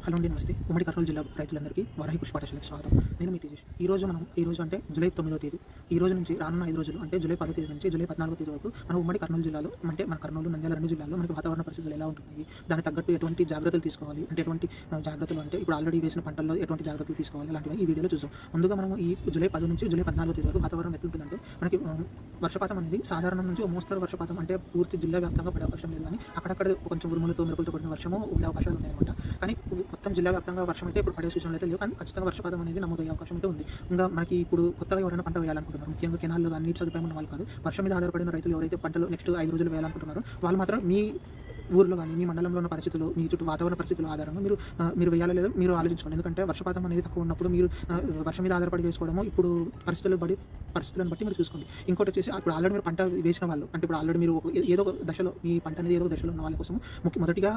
Hello అండి, నమస్తే. ఉమ్మడి కర్నూలు జిల్లా రైతులందరికీ వారాహి కృషి పాఠశాలకు స్వాగతం. నేను మీ తేజేష్. ఈ రోజు అంటే జూలై 9వ తేదీ. ఈ రోజు నుంచి రానున్న 5 రోజులు అంటే జూలై 10వ తేదీ నుంచి జూలై 14వ తేదీ వరకు మన ఉమ్మడి కర్నూలు జిల్లాలో అంటే మన కర్నూలు, నంద్యాల రెండు జిల్లాల్లో మనకి వాతావరణ పరిస్థితులు ఎలా ఉంటున్నాయి, దానికి తగ్గట్టు ఎటువంటి జాగ్రత్తలు తీసుకోవాలి అంటే ఎటువంటి జాగ్రత్తలు అంటే ఇప్పుడు ఆల్రెడీ వేసిన పంటల్లో ఎటువంటి జాగ్రత్తలు తీసుకోవాలి అలాంటివి ఈ వీడియోలో చూసాం. ముందుగా మనం ఈ జూలై 10 నుంచి జూలై 14వ తేదీ వరకు వాతావరణం ఎట్లుంటుందంటే మనకి వర్షపాతం అనేది సాధారణం నుంచి మోస్తరు వర్షపాతం అంటే పూర్తి జిల్లా వ్యాప్తంగా పడే అవకాశం లేదు, కానీ అక్కడక్కడ కొంచెం ఉరుములతో మెరుపులతో కూడిన వర్షము ఉండే అవకాశాలు ఉన్నాయన్నమాట. కానీ మొత్తం జిల్లా వ్యాప్తంగా వర్షం అయితే ఇప్పుడు పడే సూచనలు అయితే లేవు, కానీ ఖచ్చితంగా వర్షపాతం అనేది నమోదయ్యే అవకాశం అయితే ఉంది. ఇంకా మనకి ఇప్పుడు కొత్తగా ఎవరైనా పంట వేయాలనుకుంటున్నారు, ముఖ్యంగా కెనాల్లో కానీ నీటి సదుపాయం ఉన్న వాళ్ళు కాదు, వర్షం మీద ఆధారపడిన రైతులు ఎవరైతే పంటలు నెక్స్ట్ 5 రోజులు వేయాలనుకుంటున్నారో వాళ్ళు మాత్రం మీ ఊర్లో కానీ మీ మండలంలో ఉన్న పరిస్థితులు, మీ చుట్టూ వాతావరణ పరిస్థితుల ఆధారంగా మీరు వేయాలో లేదో మీరు ఆలోచించుకోండి. ఎందుకంటే వర్షపాతం అనేది తక్కువ ఉన్నప్పుడు మీరు వర్షం మీద ఆధారపడి వేసుకోవడము ఇప్పుడు పరిస్థితులను బట్టి మీరు చూసుకోండి. ఇంకోటి వచ్చేసి ఇప్పుడు ఆల్రెడీ మీరు పంట వేసిన వాళ్ళు అంటే ఇప్పుడు ఆల్రెడీ మీరు ఏదో ఒక దశలో మీ పంట అనేది ఏదో ఒక దశలో ఉన్న వాళ్ళ కోసం మొదటిగా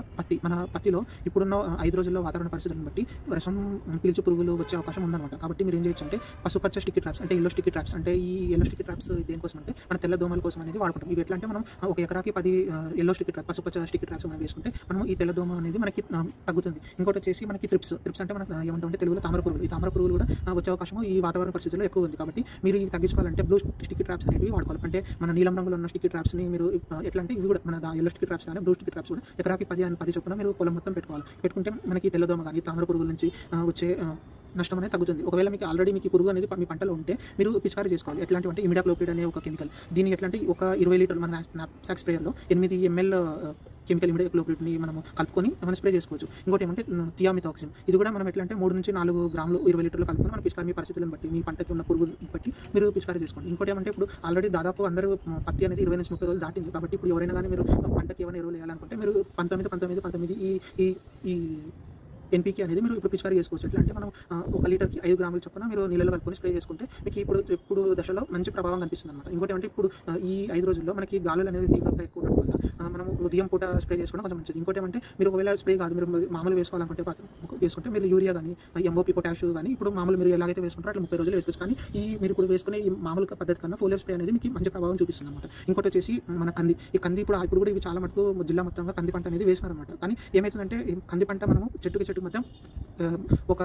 మన పత్తిలో ఇప్పుడున్న 5 రోజుల్లో వాతావరణ పరిస్థితులను బట్టి వర్షం పీల్చు పురుగులు వచ్చే అవకాశం ఉందన్నమాట. కాబట్టి మీరు ఏం చేయొచ్చు అంటే పసుపచ్చ స్టిక్కీ ట్రాప్స్ అంటే ఎల్లో స్టిక్కీ ట్రాప్స్ అంటే ఈ ఎల్లో స్టిక్కీ ట్రాప్స్ దేనికోసం అంటే మన తెల్ల దోమల కోసం అనేది వాడుకుంటాం. ఇవి ఎట్లా అంటే మనం ఒక ఎకరాకి 10 ఎల్లో స్టిక్కీ ట్రాప్ పసుపచ్చ స్టిక్కీ ట్రాప్స్ మనం వేసుకుంటే మనం ఈ తెల్ల దోమ అనేది మనకి తగ్గుతుంది. ఇంకోటి వచ్చేసి మనకి త్రిప్స్ అంటే మనం ఏమంటామంటే తెలుగులో తామర పురుగులు, ఈ తామర పురుగులు కూడా వచ్చే అవకాశం ఈ వాతావరణ పరిస్థితుల్లో ఎక్కువ ఉంది. కాబట్టి మీరు ఇవి తగ్గించుకోవాలంటే బ్లూ స్టిక్కీ ట్రాప్స్ అనేవి వాడుకోవాలి. అంటే మన నీలం రంగులో ఉన్న స్టిక్కీ ట్రాప్స్ని మీరు ఎట్లా అంటే ఇవి కూడా మన ఎల్లో స్టిక్కీ ట్రాప్స్ కానీ బ్లూ స్టిక్కీ ట్రాప్స్ కూడా ఎకరాకి 10 చొప్పున మీరు పొలం మొత్తం పెట్టుకుంటే మనకి తెల్లదోమ కానీ తామర పురుగుల నుంచి వచ్చే నష్టం అనేది తగ్గుతుంది. ఒకవేళ మీకు ఆల్రెడీ మీకు పురుగు అనేది మీ పంటలో ఉంటే మీరు పిచికారీ చేసుకోవాలి. ఎట్లాంటి అంటే ఇమిడాక్లోపిడ్ అనే ఒక కెమికల్, దీన్ని ఎట్లా అంటే ఒక 20 లీటర్లు మన నాప్సాక్ స్ప్రేయర్లో 8 ml కెమికల్ ఇమిడాక్లోపిడ్ని మనము కలుపుకొని మనం స్ప్రే చేసుకోవచ్చు. ఇంకోటి ఏమంటే థియామిథాక్సిన్, ఇది కూడా మనం ఎట్లా అంటే 3 నుంచి 4 గ్రాములు 20 లీటర్లు కలుపుకొని మన పిచికారీ మీ పరిస్థితులను బట్టి మీ పంటకి ఉన్న పురుగు బట్టి మీరు పిచికారీ చేసుకోండి. ఇంకోటి ఏమంటే ఇప్పుడు ఆల్రెడీ దాదాపు అందరూ పత్తి అనేది 20 నుంచి 30 రోజులు దాటింది. కాబట్టి ఇప్పుడు ఎవరైనా కానీ మీరు పంటకి ఏమైనా ఎరువులు వేయాలనుకుంటే మీరు 19 ఈ ఎన్పీకే అనేది మీరు ఇప్పుడు పిచికారీ చేసుకోవచ్చు. ఎట్లా అంటే మనం 1 లీటర్కి 5 గ్రాముల చొప్పున మీరు నీళ్ళలో కలుపుకొని స్ప్రే చేసుకుంటే మీకు ఇప్పుడు దశలో మంచి ప్రభావం కనిపిస్తుంది అనమాట. ఇంకోటి అంటే ఇప్పుడు ఈ 5 రోజుల్లో మనకి గాలులు అనేది తీవ్రత ఎక్కువ ఉండడం వల్ల మనం ఉదయం పూట స్ప్రే చేసుకోవడం కొంచెం మంచిది. ఇంకోటి ఏమంటే మీరు ఒకవేళ స్ప్రే కాదు మీరు మామూలు వేసుకోవాలనుకుంటే వేసుకుంటే మీరు యూరియా కానీ ఎంఓపీ పొటాష్ కానీ ఇప్పుడు మామూలు మీరు ఎలాగైతే వేసుకుంటారో అట్లా 30 రోజులు వేసుకోవచ్చు. కానీ మీరు ఇప్పుడు వేసుకునే ఈ మామూలు పద్ధతి కన్నా ఫోలియర్ స్ప్రే అనేది మీకు మంచి ప్రభావం చూపిస్తుంది అనమాట. ఇంకోటి వచ్చేసి మన కంది ఇప్పుడు కూడా ఇవి చాలా మటుకు జిల్లా మొత్తంగా కంది పంట అనేది వేసినారనమాట. కానీ ఏమవుతుందంటే కంది పంట మనము చెట్టుకి మధ్య ఒక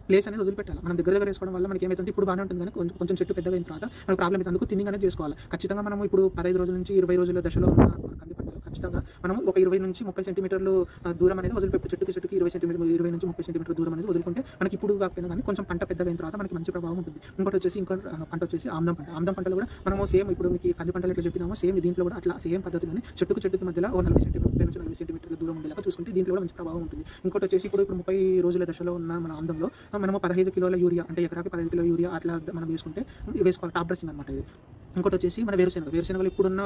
ప్లేస్ అనేది వదిలిపెట్టాలి. మనం దగ్గర వేసుకోవడం వల్ల మనకి ఏమైతే ఇప్పుడు బాగానే ఉంటుంది, కానీ కొంచెం చెట్టు పెద్దగా అయిన తర్వాత మనకు ప్రాబ్లం అయితే అందుకు థిన్నింగ్ అనేది చేసుకోవాలి. ఖచ్చితంగా మనం ఇప్పుడు 15 రోజుల నుంచి 20 రోజుల దశలో ఉన్న కంది పంటలో ఖచ్చితంగా మనం ఒక 20 నుంచి 30 సెంటీమీటర్లు దూరం అనేది వదిలిపెట్టు చెట్టుకి 20 నుంచి 30 సెంటీమీటర్ల దూరం అనేది వదులుకుంటే మనకి ఇప్పుడు కాకపోయినా కానీ కొంచెం పంట పెద్దగా అయిన తర్వాత మనకి మంచి ప్రభావం ఉంటుంది. ఇంకోటి వచ్చేసి పంట వచ్చేసి ఆమ్దం పంటలో కూడా మనము సేమ్ ఇప్పుడు మీకు కంది పంటలు ఎట్లా చెప్పినామో సేమ్ దీంట్లో కూడా అట్లా సేమ్ పద్ధతిలోనే చెట్టుకి మధ్యలో 40 సెంటీమీటర్ల దూరం ఉండేలాగా చూసుకుంటే దీంట్లో కూడా మంచి ప్రభావం ఉంటుంది. ఇంకోటి వచ్చేసి ఇప్పుడు 30 రోజుల దశలో ఉన్న మన ఆమ్దంలో మనము 15 కిలోల యూరియా అంటే ఎకరాకి 15 కిలో యూరియా అట్లా మనం వేసుకోవాలి. టాప్ డ్రెస్సింగ్ అనమాట ఇది. ఇంకోటి వచ్చేసి మన వేరుశెనగలు ఇప్పుడున్న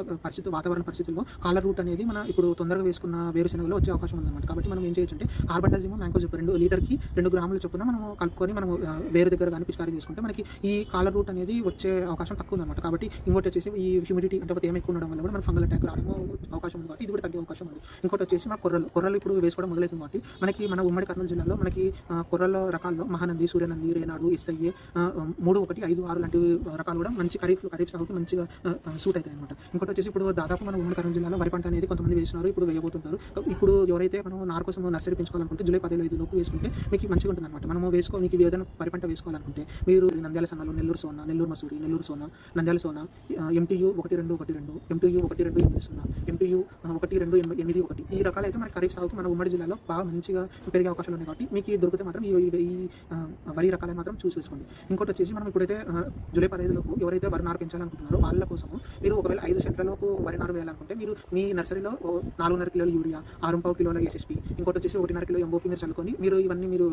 వాతావరణ పరిస్థితుల్లో కాలర్ రూట్ అనేది మన ఇప్పుడు తొందరగా వేసుకున్న వేరుశెనగలో వచ్చే అవకాశం ఉందన్నమాట. కాబట్టి మనం ఏం చేయొచ్చు అంటే కార్బండాజిమ్, మ్యాంకోజిప్ 2 లీటర్కి 2 గ్రాముల చొప్పున మనం కలుపుకొని మనం వేరు దగ్గర కానీ పిచికారీ చేసుకుంటే మనకి ఈ కాలర్ రూట్ అనేది వచ్చే అవకాశం తక్కువ ఉందన్నమాట. కాబట్టి ఇంకోటి వచ్చేసి ఈ హ్యూమిడిటీ అంటే తేమ ఎక్కువ ఉండడం వల్ల కూడా మన ఫంగల్ అటాక్ రావడం అవకాశం ఉంది, కాబట్టి ఇది కూడా తగ్గే అవకాశం ఉంది. ఇంకోటి వచ్చేసి మన కొర్రలు ఇప్పుడు వేసుకోవడం మొదలవుతుంది. కాబట్టి మనకి మన ఉమ్మడి కర్నూలు జిల్లాలో మనకి కొర్రల రకాల్లో మహానంది, సూర్యనంది, రేనాడు, SIA 3, 1, 5, 6 లాంటి రకాలు కూడా మంచి ఖరీఫ్ సాగుకి మంచిగా సూట్ అవుతాయి అనమాట. ఇంకోటి వచ్చేసి ఇప్పుడు దాదాపు మన ఉమ్మడి కర్నూలు జిల్లాలో వరి పంట అనేది కొంతమంది వేసినారు, ఇప్పుడు వేయబోతుంటారు. ఇప్పుడు ఎవరైతే మనం నారు కోసం నర్సరీ పెంచుకోవాలనుకుంటే జూలై 15 లోపు వేసుకుంటే మీకు మంచిగా ఉంటుంది అనమాట. మనము మీకు ఏదైనా వరి పంట వేసుకోవాలనుకుంటే మీరు Nandyal సన్నలు, Nellore Sona, Nellore Masuri, Nellore Sona, Nandyal Sona, MTU 1212, MTU 1280, MTU 1281 ఈ రకాలు అయితే మన ఖరీఫ్ సాగుకి మన ఉమ్మడి జిల్లాలో బాగా మంచిగా పెరిగే అవకాశాలు ఉన్నాయి. కాబట్టి మీకు దొరికితే మాత్రం ఈ వరి రకాలను మాత్రం చూసి వేసుకోండి. ఇంకోటి వచ్చేసి మనం ఇప్పుడైతే జూలై 15 లోపు ఎవరైతే వరి నారు పెంచాలనుకుంటున్నారో వాళ్ళ కోసము మీరు ఒకవేళ 5 సెంట్లలోపు వరి నారు వేయాలనుకుంటే మీరు మీ నర్సరీలో 4.5 కిలోల యూరియా, 6.5 కిలోల SSP, ఇంకోటి వచ్చేసి 1.5 కిలో MOP మీరు చల్లుకొని ఇవన్నీ మీకు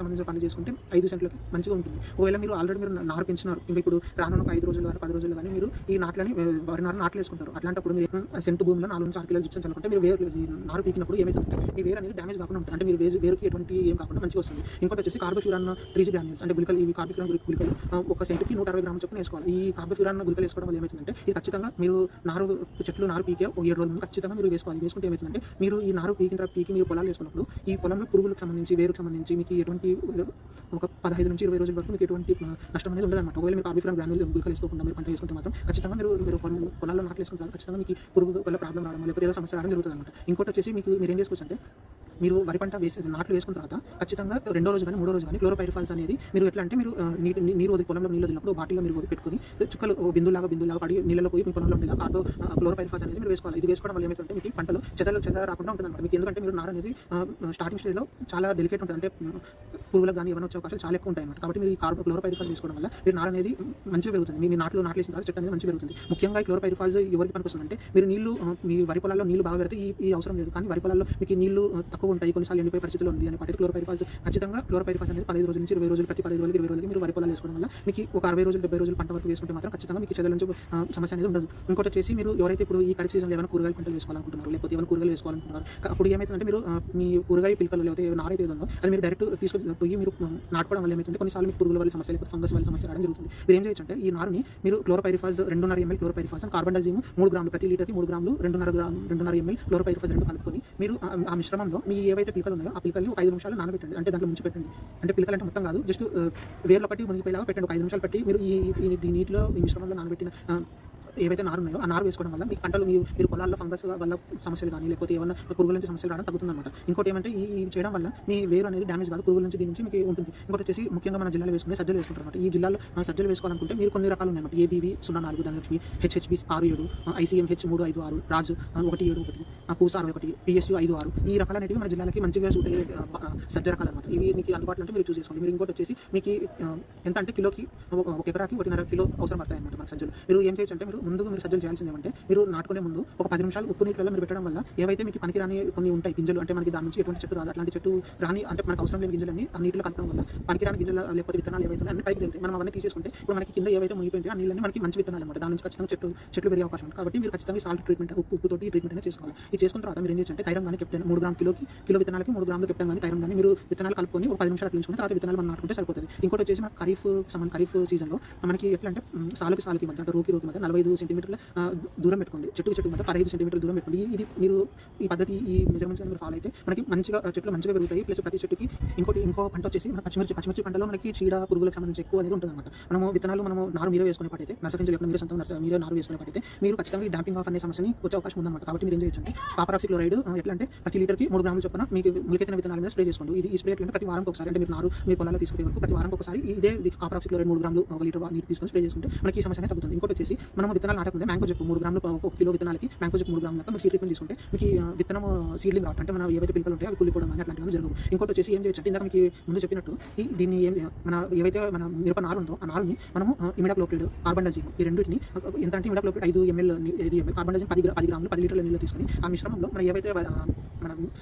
సంబంధించిన పనులు చేసుకుంటే 5 సెంట్లకి మంచిగా ఉంటుంది. ఒకవేళ మీరు ఆల్రెడీ మీరు నారు పెంచినారు, ఇంకా ఇప్పుడు రానున్న 5 రోజులు కానీ 10 రోజులు కానీ మీరు ఈ వరి నాట్లు వేసుకుంటారు. అట్లాంటప్పుడు మీరు సెంటు భూమిలో 4 నుంచి 6 కిలోలు జిప్సం చల్లుకుంటే మీరు నారు పీకినప్పుడు ఏమైందంటే మీ వేరు అనేది డ్యామేజ్ కాకుండా ఉంటుంది, అంటే మీరు వేరుకి ఎటువంటి ఏం కాకుండా మంచిగా వస్తుంది. ఇంకోటి వచ్చేసి కార్బోఫ్యూరాన్ 3G గ్రాన్యూల్స్ అంటే గుళికలు, ఇవి కార్బోఫ్యూరాన్ గుళికలు ఒక సెంటుకి 160 గ్రాముల చొప్పున వేసుకోవాలి. ఈ కార్బోఫ్యూరాన్ గుళికలు వేసుకోవడం వల్ల ఏమవుతుందంటే ఇది ఖచ్చితంగా మీరు చెట్లు నారు పీకే 7 రోజుల ముందు ఖచ్చితంగా మీరు వేసుకోవాలి. వేసుకుంటే ఏమవుతుందంటే మీరు ఈ నారు పీకిన తర్వాత మీరు పొలాలు వేసుకున్నప్పుడు ఈ పొలంలో పురుగులకు సంబంధించి వేరుకు సంబంధించి మీకు ఎటువంటి ఒక 15 నుంచి 20 రోజుల వరకు మీకు ఎటువంటి నష్టం అనేది ఉండదన్నమాట. ఒకవేళ మీరు కార్బోఫ్యూరాన్ గ్రాన్యూల్ గుళికలు వేసుకోకుండా మీరు పంట వేసుకుంటే మాత్రం ఖచ్చితంగా మీరు పొలాల్లో నాట్లు వేసుకుంటే ఖచ్చితంగా మీకు పురుగు వల్ల ప్రాబ్లం రావడం లేకపోతే ఏదో సమస్య రావడం జరుగుతుంది అనమాట. ఇంకోటి వచ్చేసి మీరు ఏం చేసుకోవచ్చు అంటే మీరు వరి పంట నాట్లు వేసుకున్న తర్వాత ఖచ్చితంగా రెండో రోజు కానీ మూడో రోజు కానీ క్లోరోపైరిఫాస్ అనేది మీరు ఎట్లా అంటే మీరు నీరు వదిలి పొలంలో నీళ్ళు వదిలినప్పుడు బాటిల్లో మీరు వదిలి పెట్టుకుని చుక్కలు బిందులాగా పడి నీళ్ళలో పోయి మీ పొలంలో ఉండేలా క్లోరోపైరిఫాస్ అనేది మీరు వేసుకోవాలి. ఇది వేసుకోవడం వల్ల ఏమైతే మీకు పంటలో చెద రాకుండా ఉంటుంది అనమాట. మీకు ఎందుకంటే మీరు నారు అనేది స్టార్టింగ్ స్టేజ్లో చాలా డెలికేట్ ఉంటుంది, అంటే పురుగులకు కానీ ఏమైనా వచ్చే అవకాశాలు చాలా ఎక్కువ ఉంటాయి అన్నమాట. కాబట్టి మీరు ఈ క్లోరోపైరిఫాస్ వేసుకోవడం వల్ల మీరు నారు అనేది మంచిగా పెరుగుతుంది. మీ నాట్లు నాట్లేసిన తర్వాత చెట్టు అనేది మంచిగా పెరుగుతుంది. ముఖ్యంగా ఈ క్లోరోపైరిఫాస్ ఎవరికి పనికొస్తుందంటే మీరు నీళ్లు మీ వరి పొలాల్లో నీళ్లు బాగా పెడితే ఈ అవసరం లేదు, కానీ వరి పొలాల్లో మీకు నీళ్లు తక్కువ ఉంటాయి, కొన్నిసార్లు ఎండిపోయే పరిస్థితులు ఉంది అని పట్టి క్లోరోపైరిఫాస్ ఖచ్చితంగా క్లోరోపైరిఫాస్ అనేది 15 రోజుల నుంచి 20 రోజులు, ప్రతి 15 రోజులకి 20 రోజులకి మీరు వరి పొలాలు వేసుకోవడం వల్ల మీకు ఒక 60 రోజులు 70 రోజులు పంట వరకు వేసుకుంటే మాత్రం ఖచ్చితంగా మీకు చెదల నుంచి సమస్య అనేది ఉండదు. ఇంకోటి వచ్చేసి మీరు ఎవరైతే ఇప్పుడు ఈ ఖరీఫ్ సీజన్లో ఏమైనా కూరగాయల పంటలు వేసుకోవాలనుకుంటున్నారు, లేకపోతే ఏమైనా కూరగాయలు వేసుకోవాలనుకుంటున్నారు, అప్పుడు ఏమైతుందంటే మీరు మీ కూరగాయ పిలకలు లేకపోతే నారైతే ఉందో అది మీరు డైరెక్ట్ తీసుకొని మీరు నాటుకోవడం వల్ల ఏమైతుంటే కొన్నిసార్లు మీకు పురుగుల వల్ల సమస్య లేకపోతే ఫంగస్ వల్ల సమస్య రావడం జరుగుతుంది. మీరు ఏం చేయొచ్చు అంటే ఈ నారుని మీరు క్లోరోపైరిఫాస్ 2.5 ml క్లోరోపైరిఫాస్, కార్బన్డజిమ్ 3 గ్రాములు, ప్రతి లీటర్కి 3 గ్రాములు 2.5 ml క్లోరోపైరిఫాస్ రెండు కలుపుకొని మీరు ఆ మిశ్రమంలో మీ ఏవైతే పిలకలు ఉన్నాయో ఆ పిలకల్ని ఒక 5 నిమిషాలు నానబెట్టండి. అంటే దాంట్లో ముంచి పెట్టండి. అంటే పిలకలు అంటే మొత్తం కాదు, జస్ట్ వేర్ల పట్టి మునిగిపోయేలాగా పెట్టండి. ఒక 5 నిమిషాలు పెట్టి మీరు ఈ నీటిలో ఈ మిశ్రమంలో నానబెట్టిన ఏవైతే నారు ఉన్నాయో ఆ నారు వేసుకోవడం వల్ల మీకు పంటలు మీరు పొలాల్లో ఫంగస్ వల్ల సమస్యలు కానీ లేకపోతే ఏమైనా పురుగుల నుంచి సమస్యలు రావడం తగ్గుతుందన్నమాట. ఇంకోటి ఏమంటే ఈ చేయడం వల్ల మీ వేరు అనేది డ్యామేజ్ కాదు, పురుగుల నుంచి దీని నుంచి మీకు ఉంటుంది. ఇంకోటి వచ్చేసి ముఖ్యంగా మన జిల్లాలో వేసుకునే సజ్జలు వేసుకుంటారు అనమాట. ఈ జిల్లాలో సజ్జలు వేసుకోవాలనుకుంటే మీరు కొన్ని రకాలు ఉన్నాయన్నమాట. ఏబీవీ 04, ధనలక్ష్మి, హెచ్హెచ్బి 67, ICMH 356, రాజు 171, పూస 61, PSU 56 ఈ రకాలు అనేవి మన జిల్లాలకి మంచిగా సూట్ అయ్యే సజ్జ రకాలు అనమాట. ఇవి మీకు అందుబాటులో అంటే మీరు చూస్ చేసుకోండి. మీరు ఇంకోటి వచ్చేసి మీకు ఎంత అంటే కిలోకి 1 ఎకరాకి 1.5 కిలో అవసరం పడతాయి అనమాట మన సజ్జలు. మీరు ఏం చేయొచ్చు అంటే మీరు సజ్జలు చేయాల్సింది ఏమంటే మీరు నాటుకునే ముందు ఒక 10 నిమిషాలు ఉప్పు నీటిలో మీరు పెట్టడం వల్ల ఏవైతే మీకు పనికి రాని కొన్ని ఉంటాయి గింజలు, అంటే మనకి దాని నుంచి ఎటువంటి చెట్టు రాదు, అట్లాంటి చెట్టు రాని అంటే మనకు అవసరం లేని గింజలన్నీ ఆ నీటిలో కలపడం వల్ల పనికిరాని గింజలు లేకపోతే విత్తనాలు ఏవైతే అన్ని పైకి వెళ్తాయి. మనం అవన్నీ తీసేసుకుంటే ఇప్పుడు మనకి కింద ఏవైతే మునిగిపోయింటే ఆ నీళ్ళని మనకి మంచి విత్తనాలు అనమాట. దాని నుంచి ఖచ్చితంగా చెట్లు పెరిగే అవకాశం ఉంది. కాబట్టి మీరు ఖచ్చితంగా సాల్ట్ ట్రీట్మెంట్ ఉప్పుతోటి ట్రీట్మెంట్ అనేది చేసుకోవాలి. ఇది చేసుకున్న తర్వాత మీరు ఏం చేయొచ్చు అంటే థైరం కానీ కెప్టెన్ 3 గ్రాముల కిలో విత్తనాలకి 3 గ్రాములు కెప్టెన్ కానీ థైరం కానీ మీరు విత్తనాలు కలుపుకొని ఒక 10 నిమిషాలు అట్లించుకుని తర్వాత విత్తనాలు మనం నాటుకుంటే సరిపోతుంది. ఇంకోటి వచ్చేసి మన ఖరీఫ్ సీజన్లో మనకి ఎట్లా అంటే సాలుకి మధ్య అంటే రోకి మధ్య 45 సెంటీమీటర్ల దూరం పెట్టుకోండి. చెట్టుకి మధ్య 15 సెంటీమీటర్ల దూరం పెట్టుకోండి. ఇది మీరు ఈ పద్ధతి ఈ మెజర్మెంట్స్ మీరు ఫాలో అయితే మనకి చెట్లు మంచిగా పెరుగుతాయి. ప్లస్ ప్రతి చెట్టుకి ఇంకో పంట వచ్చేసి మన పచ్చిమిర్చి పంటలో మనకి చీడ పురుగులకు సంబంధించి ఎక్కువ అనేది ఉంటుంది అనమాట. విత్తనాలు నారు మీరే వేసుకునే పట్టయితే నర్సరీ నుంచి మీరే సొంతంగా మీరే నారు వేసుకునే పట్టయితే మీరు ఖచ్చితంగా ఈ డాంపింగ్ ఆఫ్ అనే సమస్యని వచ్చే అవకాశం ఉందన్నమాట. కాబట్టి మీరు ఏం చేయొచ్చు అంటే కాపర్ ఆక్సీ క్లోరైడ్ ఎట్లా అంటే ప్రతి లీటర్కి 3 గ్రాములు చొప్పున మీకు మొలకెత్తిన విత్తనాల మీద స్ప్రే చేసుకోండి. ఈ స్ప్రే ఎట్లా ప్రతి వారానికి ఒకసారి, అంటే మీరు పొలాల్లో తీసుకునే వరకు ప్రతి వారానికి ఒకసారి ఇదే కాపర్ ఆక్సీ క్లోరైడ్ 3 గ్రాములు 1 లీటర్ నీరు తీసుకొని స్ప్రే చేసుకుంటే మనకి ఈ సమస్య తగ్గుతుంది. ఇంకోటి వచ్చేసి మనం విత్తనాలు నాటకుంటే మ్యాంగో చెప్పు 3 గ్రాములు 1 కిలో విత్తనాలకి మ్యాంగో చెప్పు 3 గ్రాముల మీరు సీడ్ ట్రీట్మెంట్ తీసుకుంటే మీకు విత్తనం సీడ్లింగ్ రావడం అంటే మనం ఏవైతే పిలకలు ఉంటాయో అవి కూలిపోవడం కానీ అట్లాంటివి జరగవు. ఇంకోటి వచ్చేసి ఏం చేయొచ్చు అంటే ఇందాక మీకు ముందు చెప్పినట్టు దీన్ని ఏవైతే మన మిరప నారు ఉందో ఆ నారుని మనము ఇమిడాక్లోప్రిడ్, కార్బన్డజిమ్ ఈ రెండింటిని ఎంత అంటే ఇమిడాక్లోప్రిడ్ 5 ml, కార్బన్డజిమ్ 10 గ్రాములు 10 లీటర్ల నీళ్ళు తీసుకొని ఆ మిశ్రమంలో మనం ఏవైతే మన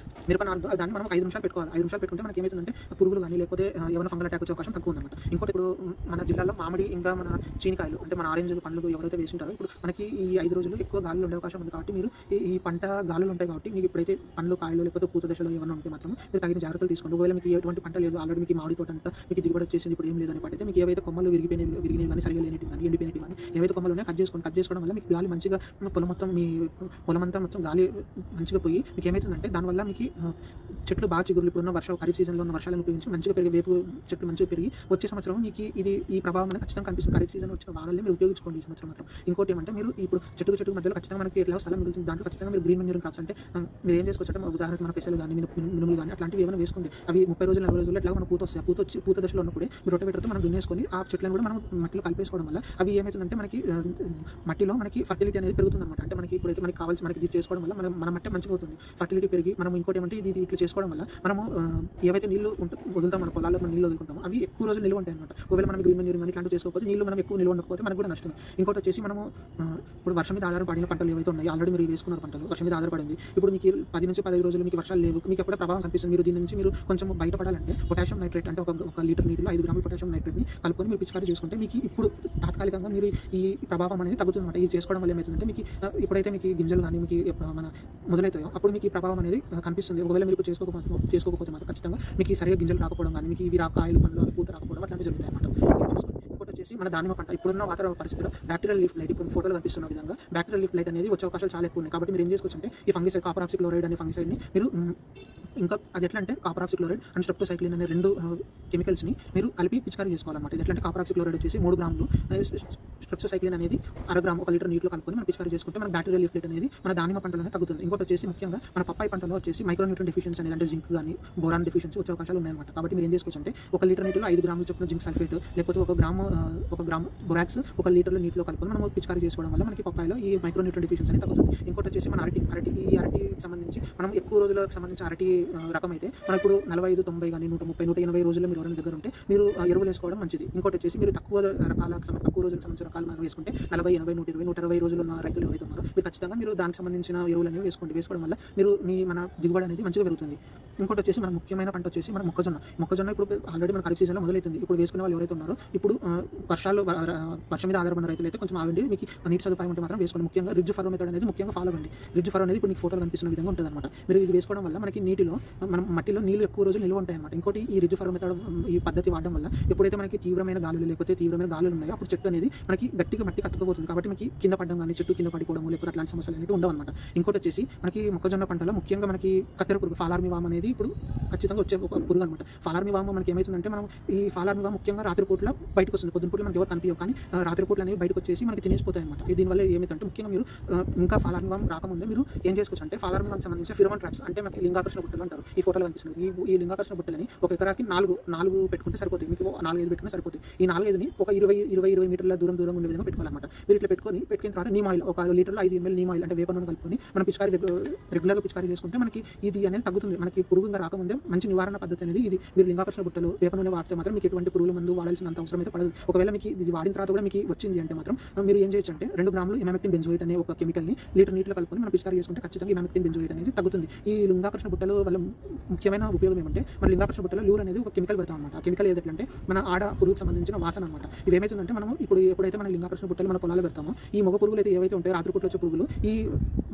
మిరప నారు ఉందో దాన్ని మనం 5 నిమిషాలు పెట్టుకోవాలి. 5 నిమిషాలు పెట్టుకుంటే మనకి ఏమవుతుందంటే పురుగులు కానీ లేకపోతే ఏమైనా ఫంగల్ అటాక్ వచ్చే అవకాశం తక్కువ ఉందన్నమాట. ఇంకోటి ఇప్పుడు మన జిల్లాలో మామిడి ఇంకా మన చీనికాయలు అంటే మన ఆరెంజ్ పండ్లు ఎవరైతే వేస్తుంటారో ఇప్పుడు మనకి ఈ 5 రోజులు ఎక్కువ గాలులు ఉండే అవకాశం ఉంది. కాబట్టి మీరు ఈ పంట గాలులు ఉంటాయి కాబట్టి మీకు ఇప్పుడైతే పండ్లు కాయలు లేకపోతే పూత దశలో ఏమైనా ఉంటే మాత్రం మీరు తగిన జాగ్రత్తలు తీసుకోండి. ఒకవేళ మీకు ఎటువంటి పంట లేదు, ఆల్రెడీ మీకు మామిడి తోట అంతా మీకు దిగుబడి వచ్చేసింది, ఇప్పుడు ఏం లేదని పడితే మీకు ఏవైతే కొమ్మలు విరిగినవి కానీ సరిగా లేనివి కానీ ఎండిపోయినవి కానీ ఏవైతే కొమ్మలు ఉన్నాయో కట్ చేసుకోవడం వల్ల మీకు గాలి మంచిగా పొలం అంతా మొత్తం గాలి మంచిగా పోయి మీకు ఏమవుతుందంటే దానివల్ల మీకు చెట్లు బాగా చిగురులు ఇప్పుడున్న ఖరీఫ్ సీజన్లో ఉన్న వర్షాలను ఉపయోగించి మంచిగా పెరిగే వేపు చెట్లు మంచిగా పెరిగి వచ్చే సంవత్సరం మీకు ఈ ప్రభావం అనేది ఖచ్చితంగా కనిపిస్తుంది. ఖరీఫ్ సీజన్ వచ్చిన వానల్ని మీరు ఉపయోగించుకోండి ఈ సంవత్సరం మాత్రం. ఇంకోటి ఏమంటే మీరు ఇప్పుడు చెట్టు మధ్యలో ఖచ్చితంగా మనకి ఎట్లా స్థలం మిగులుతుంది, దాంట్లో ఖచ్చితంగా మీరు గ్రీన్ మెన్యూరింగ్ క్రాప్స్ అంటే మీరు ఏం చేసుకోవచ్చు అంటే ఉదాహరణకి మన పెసలు కానీ మినుములు కానీ అట్లాంటివి ఏమైనా వేసుకోండి. అవి 30 రోజులు 40 రోజులు ఎట్లా మన పూత వస్తాయి, పూత దశలో ఉన్నప్పుడే మీరు రొటవేటర్తో మనం దున్నేసుకొని ఆ చెట్లను కూడా మనం మట్టిలో కలిపేసుకోవడం వల్ల అవి ఏమవుతుందంటే మనకి మట్టిలో మనకి ఫర్టిలిటీ అనేది పెరుగుతుంది అనమాట. అంటే మనకి ఇప్పుడైతే మనకి కావాల్సి మనకి ఇది చేసుకోవడం వల్ల మన మట్టి మంచిగా అవుతుంది, ఫర్టిలిటీ పెరిగి మనం ఇంకోటి ఏమంటే ఇది ఇట్లా చేసుకోవడం వల్ల మనము ఏవైతే నీళ్ళు వదులుతాం మన పొలాల్లో మనం నీళ్ళు వదులుకుంటామో అవి ఎక్కువ రోజులు నిల్వ ఉంటాయి అనమాట. ఒకవేళ మనం గ్రీన్ మెన్యూరింగ్ కానీ ఇట్లాంటివి చేసుకోకపోతే నీళ్ళు మనం ఎక్కువ నిల్వ ఉండకపోతే మనకు కూడా నష్టం. ఇంకోటి వచ్చేసి మనము ఇప్పుడు వర్షం మీద ఆధారపడిన పంటలు ఏవైతే ఉన్నాయో ఆల్రెడీ మీరు వేసుకున్న పంటలు వర్షం మీద ఆధారపడింది, ఇప్పుడు మీకు 10 నుంచి 15 రోజులు మీకు వర్షాలు లేవు, మీకు ఎప్పుడో ప్రభావం కనిపిస్తుంది. మీరు దీని నుంచి మీరు కొంచెం బయటపడాలంటే పొటాషియం నైట్రేట్ అంటే ఒక లీటర్ నీటిలో 5 గ్రాముల పొటాషియం నైట్రేట్ని కలుపుకొని మీరు పిచికారీ చేసుకుంటే మీకు ఇప్పుడు తాత్కాలికంగా మీరు ఈ ప్రభావం అనేది తగ్గుతుంది అనమాట. ఇది చేసుకోవడం వల్ల ఏమవుతుందంటే మీకు ఇప్పుడైతే మీకు గింజలు కానీ మీకు మన మొదలవుతాయో అప్పుడు మీకు ఈ ప్రభావం అనేది కనిపిస్తుంది. ఒకవేళ మీరు చేసుకోకపోతే మాత్రం ఖచ్చితంగా మీకు సరిగా గింజలు రాకపోవడం కానీ మీకు ఇవి కాయలు పండ్లు పూత రాకపోవడం అట్లాంటివి జరుగుతాయి అన్నమాట. ఇంకోటి వచ్చేసి మన దానిమ్మ పంట ఇప్పుడున్న వాతావరణ పరిస్థితుల్లో బ్యాక్టీరియల్ లీఫ్ లైట్ ఇప్పుడు ఫోటోలో కనిపిస్తున్న విధంగా బ్యాక్టీరియల్ లీఫ్ లైట్ అనేది వచ్చే అవకాశాలు చాలా ఎక్కువ ఉన్నాయి. కాబట్టి మీరు ఏం చేసుకోవచ్చు అంటే ఈ ఫంగిసైడ్ కాపర్ ఆక్సీ క్లోరైడ్ అనే ఫంగిసైడ్ని మీరు ఇంకా అది ఎట్లా అంటే కాపర్ ఆక్సిక్లోరైడ్ అండ్ స్ట్రెప్టోసైక్లిన్ అనే రెండు కెమికల్స్ని మీరు కలిపి పిచికారీ చేసుకోవాలన్నమాట. ఇది ఎట్లా అంటే కాపర్ ఆక్సిక్లోరైడ్ వచ్చేసి 3 గ్రాములు, స్ట్రెప్టోసైక్లిన్ అనేది 1/2 గ్రాము 1 లీటర్ నీటిలో కలుపుకొని మనం పిచికారీ చేసుకుంటే మన బ్యాక్టీరియల్ లిఫ్లెట్ అనేది మన దానిమ్మ పంటలోనే తగ్గుతుంది. ఇంకోటి వచ్చేసి ముఖ్యంగా మన పప్పాయి పంటలో వచ్చేసి మైక్రోన్యూట్రియన్ డెఫిషియన్సీ అనేది అంటే జింక్ కానీ బోరాన్ డెఫిషియన్సీ వచ్చే అవకాశాలు ఉన్నాయన్నమాట. కాబట్టి మీరు ఏం చేసుకోవచ్చు అంటే 1 లీటర్ నీటిలో 5 గ్రాములు చొప్పున జింక్ సల్ఫేట్ లేకపోతే 1 గ్రాము బొరాక్స్ 1 లీటర్ల నీటిలో కలుపుకొని మనం పిచికారీ చేసుకోవడం వల్ల మనకి పప్పాయిలో ఈ మైక్రోన్యూట్రియన్ డెఫిషియన్సీ అనేది తగ్గుతుంది. ఇంకోటి వచ్చేసి మన అరటికి సంబంధించి మనం ఎక్కువ రోజులకు సంబంధించిన అరటి రకం అయితే మనం ఇప్పుడు 45, 90 కానీ 130, 180 రోజుల్లో మీరు ఎవరైనా దగ్గర ఉంటే మీరు ఎరువులు వేసుకోవడం మంచిది. ఇంకోటి వచ్చేసి మీరు తక్కువ రోజులకు సంబంధించిన రకాలు మనం వేసుకుంటే 40, 80, 120, 120 రోజులు ఉన్న రైతులు ఎవరైతే ఉన్నారో మీరు ఖచ్చితంగా మీరు దానికి సంబంధించిన ఎరువులు అనేవి వేసుకోవడం వల్ల మీరు మన దిగుబడి అనేది మంచిగా పెరుగుతుంది. ఇంకోటి వచ్చేసి మన ముఖ్యమైన పంట వచ్చేసి మన మొక్కజొన్న ఇప్పుడు ఆల్రెడీ మన ఖరీఫ్ సీజన్లో మొదలవుతుంది. ఇప్పుడు వేసుకునే వాళ్ళు ఎవరైతే ఉన్నారో ఇప్పుడు వర్షం మీద ఆధారపడిన రైతులు అయితే కొంచెం ఆగండి, మీకు నీటి సదుపాయం ఉంటే మాత్రం వేసుకోండి. ముఖ్యంగా రిడ్జ్ ఫరో మెథడ్ అనేది ముఖ్యంగా ఫాలో అవ్వండి. రిడ్జ్ ఫరో అనేది ఇప్పుడు మీకు ఫోటోలు కనిపిస్తున్న విధంగా ఉంటుంది అనమాట. మీరు ఇది వేసుకోవడం వల్ల మనకి మన మట్టిలో నీళ్ళు ఎక్కువ రోజులు నిల్వ ఉంటాయి అనమాట. ఇంకోటి ఈ రిడ్జ్ ఫరో మెథడ్ ఈ పద్ధతి వాడడం వల్ల ఎప్పుడైతే మనకి తీవ్రమైన గాలులు లేకపోతే తీవ్రమైన గాలులు ఉన్నాయో అప్పుడు చెట్టు అనేది మనకి గట్టిగా మట్టి కత్తుకుపోతుంది. కాబట్టి మనకి కింద పడడం కానీ చెట్టు కింద పడిపోవడం లేకపోతే అట్లాంటి సమస్యలు అనేవి ఉండవు అనమాట. ఇంకోటి వచ్చేసి మనకి మొక్కజొన్న పంటలో ముఖ్యంగా మనకి కత్తెర పురుగు ఫాలార్మి వామ్ అనేది ఇప్పుడు ఖచ్చితంగా వచ్చే ఒక పురుగు అనమాట. ఫాలార్మి వామ్ మనకి ఏమవుతుందంటే మనం ఈ ఫాలార్మి వామ్ ముఖ్యంగా రాత్రిపూట్ల బయటకు వస్తుంది. పొద్దునపూట్ల మనకి ఎవరు కనిపించవు, కానీ రాత్రిపూట్లు అనేవి బయటకు వచ్చేసి మనకి తినేసిపోతాయి అనమాట. దీనివల్ల ఏమైందంటే ముఖ్యంగా మీరు ఇంకా ఫాలార్మి వామ్ రాకముందే మీరు ఏం చేసుకోవచ్చు అంటే ఫాలార్మి వామ్ సంబంధించిన ఫిరోమోన్ ట్రాప్స్ అంటే మనకి లింగాకర్షణ బుట్టలు అంటారు. ఈ ఫోటోలో కనిపిస్తుంది. ఈ లింగాకర్షణ బుట్టలని ఒక ఎకరాకి 4 పెట్టుకుంటే సరిపోతుంది. మీకు 4-5 పెట్టుకుంటే సరిపోతుంది. ఈ 4-5ని ఒక 20 మీటర్ల దూరం ఉండే విధంగా పెట్టుకోవాలన్నమాట. మీరు ఇట్లా పెట్టిన తర్వాత నీమ్ ఆయిల్ ఒక లీటర్లో 5 ml నీమ్ ఆయిల్ అంటే వేప నూనె కలుపుకొని మనం రెగ్యులర్గా పిచికారీ చేసుకుంటే మనకి ఇది అనేది తగ్గుతుంది. మనకి పురుగుగా రాకముందే మంచి నివారణ పద్ధతి అనేది ఇది. మీరు లింగాకర్షణ బుట్టలు వేప నూనె వాడితే మాత్రం మీకు ఎటువంటి పురుగుల మందు వాడాల్సినంత అవసరం అయితే పడదు. ఒకవేళ మీకు ఇది వాడిన తర్వాత కూడా మీకు వచ్చింది అంటే మాత్రం మీరు ఏం చేయొచ్చు అంటే 2 గ్రాములు ఇమామెక్టిన్ బెంజోయేట్ అనే ఒక కెమికల్ని లీటర్ నీటిలో కలుపుకొని మనం పిచికారీ చేసుకుంటే ఖచ్చితంగా ఇమామెక్టిన్ బెంజోయేట్ అనేది తగ్గుతుంది. ఈ లింగాకర్షణ బుట్టల వల్ల ముఖ్యమైన ఉపయోగం ఏమంటే మన లింగాకర్షణ బుట్టలో లూర్ అనేది ఒక కెమికల్ పెడతాం అనమాట. ఆ కెమికల్ ఏదంటే మన ఆడ పురుగుకు సంబంధించిన వాసన అనమాట. ఇది ఏమైతుందంటే మనం ఎప్పుడైతే మన లింగాకర్షణ బుట్టలు మన పొలాలు పెడతామో ఈ మగ పురుగులు అయితే ఏవైతే ఉంటాయో రాత్రిపూట వచ్చే పురుగులు ఈ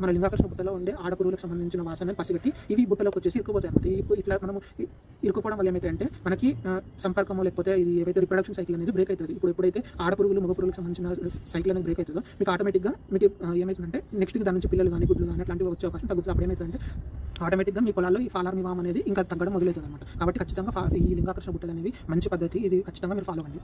మన లింగాకర్షణ బుట్టలో ఉండే ఆడ పురుగులకు సంబంధించిన వాసన పసిగట్టి ఇవి బుట్టలోకి వచ్చేసి ఇరుక్కుపోతాయి అనమాట. ఇట్లా మనం ఇరుక్కుపోవడం వల్ల ఏమైతే అంటే మనకి సంపర్కము లేకపోతే ఇది ఏవైతే రిప్రొడక్షన్ సైకిల్ అనేది బ్రేక్ అవుతుంది. ఎప్పుడైతే ఆడ పురుగులు మగ పురుగులకు సంబంధించిన సైకిల్ అనేది బ్రేక్ అవుతుందో మీకు ఆటోమేటిక్గా మీకు ఏమవుతుందంటే నెక్స్ట్ దాని నుంచి పిల్లలు కానీ గుడ్లు కానీ అట్లాంటివి వచ్చే అవకాశం తగ్గుతుంది. అప్పుడు ఏమవుతుందంటే ఆటోమేటిక్గా మీ పొలాల్లో ఈ ఫాలార్మి వామ్ అనేది ఇంకా తగ్గడం మొదలవుతుంది అనమాట. కాబట్టి ఖచ్చితంగా ఈ లింగాకర్షణ బుట్టలు అనేవి మంచి పద్ధతి. ఇది ఖచ్చితంగా మీరు ఫాలో అవ్వండి.